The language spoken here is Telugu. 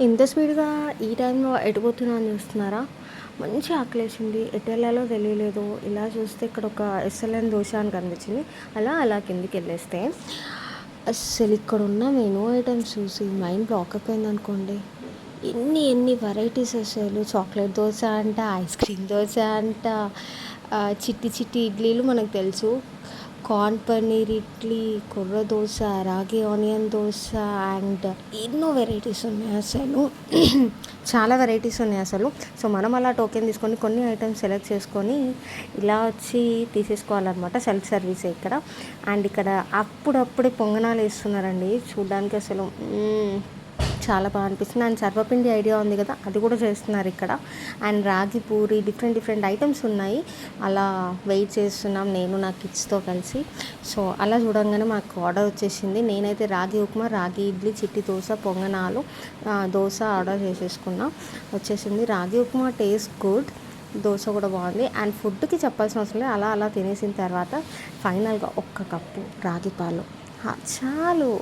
ఇంత స్పీడ్‌గా ఈ టైంలో ఎటుపోతున్నా అని చూస్తున్నారా? మంచి ఆకలేసింది. ఎటెళ్ళాలో తెలియలేదు. ఇలా చూస్తే ఇక్కడ ఒక ఎస్ఎల్ఎన్ దోస అని కనిపించింది. అలా కిందికెళ్ళేస్తే అస్సలిక్కడున్న మెనూ ఐటెమ్స్ చూసి మైండ్ బ్లాక్ అయిపోయిందనుకోండి. ఎన్ని వెరైటీస్ అసలు. చాక్లెట్ దోస అంట, ఐస్ క్రీమ్ దోస అంట, చిట్టి చిట్టి ఇడ్లీలు మనకు తెలుసు. కార్న్ పన్నీర్ ఇడ్లీ, కొర్ర దోస, రాగి ఆనియన్ దోస అండ్ ఎన్నో వెరైటీస్ ఉన్నాయి అసలు. చాలా వెరైటీస్ ఉన్నాయి అసలు. సో మనం అలా టోకెన్ తీసుకొని కొన్ని ఐటమ్స్ సెలెక్ట్ చేసుకొని ఇలా వచ్చి తీసేసుకోవాలన్నమాట. సెల్ఫ్ సర్వీసే ఇక్కడ. అండ్ ఇక్కడ అప్పుడప్పుడే పొంగనాలు వేస్తున్నారండి. చూడ్డానికి అసలు చాలా బాగా అనిపిస్తుంది. అండ్ సర్వపిండి ఐడియా ఉంది కదా, అది కూడా చేస్తున్నారు ఇక్కడ. అండ్ రాగి పూరి, డిఫరెంట్ ఐటమ్స్ ఉన్నాయి. అలా వెయిట్ చేస్తున్నాం నేను నా కిడ్స్తో కలిసి. సో అలా చూడంగానే మాకు ఆర్డర్ వచ్చేసింది. నేనైతే రాగి ఉప్మా, రాగి ఇడ్లీ, చిట్టి దోశ, పొంగనాలు, దోశ ఆర్డర్ చేసేసుకున్నా. వచ్చేసింది. రాగి ఉప్మా టేస్ట్ గుడ్, దోశ కూడా బాగుంది. అండ్ ఫుడ్కి చెప్పాల్సిన అవసరం లేదు. అలా తినేసిన తర్వాత ఫైనల్గా ఒక్క కప్పు రాగి పాలు చాలు.